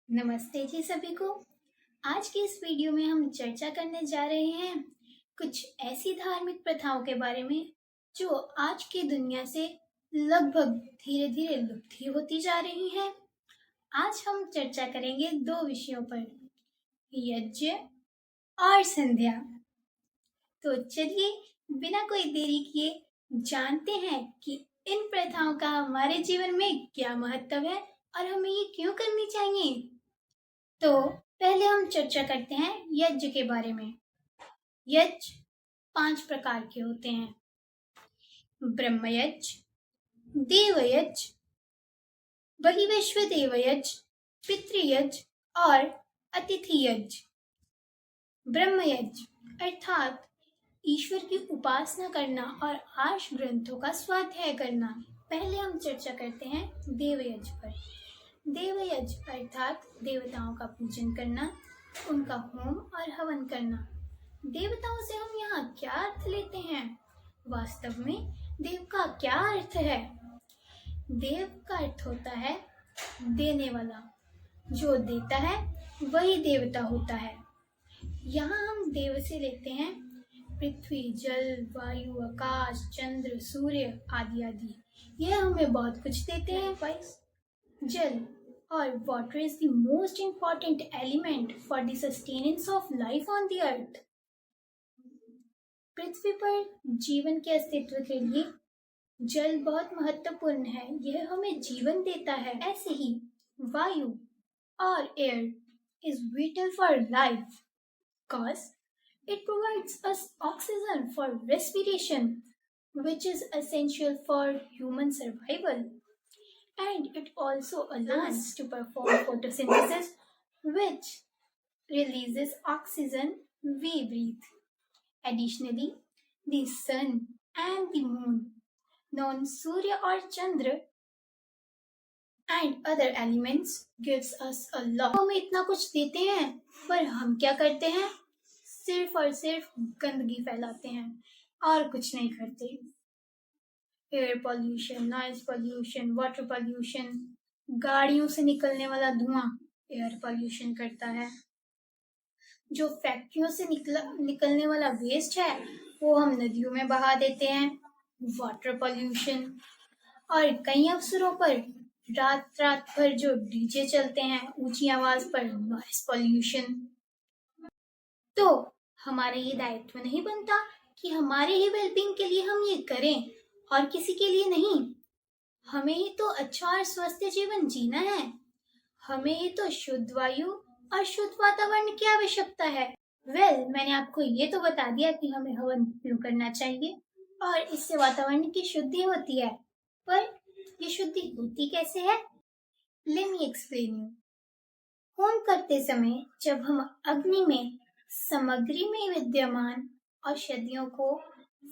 नमस्ते जी सभी को। आज की इस वीडियो में हम चर्चा करने जा रहे हैं कुछ ऐसी धार्मिक प्रथाओं के बारे में जो आज की दुनिया से लगभग धीरे धीरे लुप्त ही होती जा रही हैं। आज हम चर्चा करेंगे दो विषयों पर, यज्ञ और संध्या। तो चलिए बिना कोई देरी किए जानते हैं कि इन प्रथाओं का हमारे जीवन में क्या महत्व है और हमें ये क्यों करनी चाहिए। तो पहले हम चर्चा करते हैं यज्ञ के बारे में। यज्ञ 5 प्रकार के होते हैं: ब्रह्मयज्ञ, देवयज्ञ, बलिविश्वदेवयज्ञ, पितृयज्ञ और अतिथि यज्ञ। ब्रह्मयज्ञ अर्थात ईश्वर की उपासना करना और आर्ष ग्रंथों का स्वाध्याय करना। पहले हम चर्चा करते हैं देवयज्ञ पर। देवयज्ञ अर्थात देवताओं का पूजन करना, उनका होम और हवन करना। देवताओं से हम यहाँ क्या अर्थ लेते हैं? वास्तव में देव का क्या अर्थ है? देव का अर्थ होता है देने वाला। जो देता है वही देवता होता है। यहाँ हम देव से लेते हैं पृथ्वी, जल, वायु, आकाश, चंद्र, सूर्य आदि आदि। यह हमें बहुत कुछ देते हैं। वाइस जल और water is the most important element for the sustenance of life on the earth. पृथ्वी पर जीवन के अस्तित्व के लिए जल बहुत महत्वपूर्ण है। यह हमें जीवन देता है। ऐसे ही वायु और air is vital for life cause it provides us oxygen for respiration which is essential for human survival. And it also allows to perform photosynthesis, which releases oxygen we breathe. Additionally, the sun and the moon, known Surya or Chandra, and other elements gives us a lot. हमें इतना कुछ देते हैं, पर हम क्या करते हैं? सिर्फ और सिर्फ गंदगी फैलाते हैं और कुछ नहीं करते। Air pollution, noise pollution, water pollution, गाड़ियों से निकलने वाला धुआं एयर पॉल्यूशन करता है। जो फैक्ट्रियों से निकलने वाला वेस्ट है वो हम नदियों में बहा देते हैं, वाटर पॉल्यूशन। और कई अवसरों पर रात रात भर जो डीजे चलते हैं ऊंची आवाज पर, नॉइज पॉल्यूशन। तो हमारा ये दायित्व नहीं बनता कि हमारे ही वेलबींग के लिए हम ये करें और किसी के लिए नहीं। हमें ही तो अच्छा और स्वस्थ जीवन जीना है। हमें ही तो शुद्ध वायु और शुद्ध वातावरण की आवश्यकता है। मैंने आपको ये तो बता दिया कि हमें हवन क्यों करना चाहिए और इससे वातावरण की शुद्धि होती है, पर ये शुद्धि होती कैसे है? Let me explain you. Home करते समय जब हम अग्नि में सामग्री में विद्यमान औषधियों को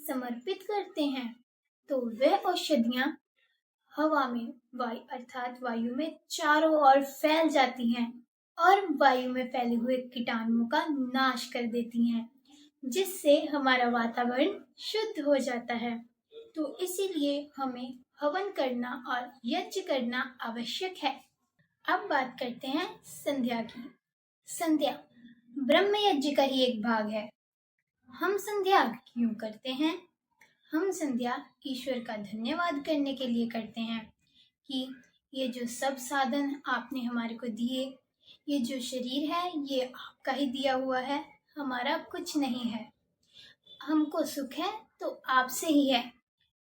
समर्पित करते हैं तो वह औषधियां हवा में अर्थात वायु में चारों ओर फैल जाती हैं और वायु में फैले हुए कीटाणुओं का नाश कर देती हैं, जिससे हमारा वातावरण शुद्ध हो जाता है। तो इसीलिए हमें हवन करना और यज्ञ करना आवश्यक है। अब बात करते हैं संध्या की। संध्या ब्रह्म यज्ञ का ही एक भाग है। हम संध्या क्यों करते हैं? हम संध्या ईश्वर का धन्यवाद करने के लिए करते हैं कि ये जो सब साधन आपने हमारे को दिए, ये जो शरीर है ये आपका ही दिया हुआ है, हमारा कुछ नहीं है। हमको सुख है तो आपसे ही है,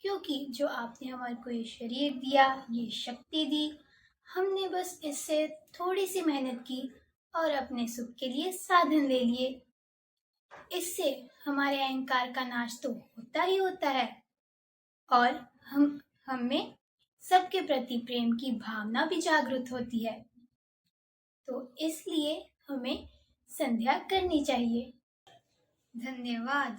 क्योंकि जो आपने हमारे को ये शरीर दिया, ये शक्ति दी, हमने बस इससे थोड़ी सी मेहनत की और अपने सुख के लिए साधन ले लिए। इससे हमारे अहंकार का नाश तो होता ही होता है और हम में सबके प्रति प्रेम की भावना भी जागृत होती है। तो इसलिए हमें संध्या करनी चाहिए। धन्यवाद।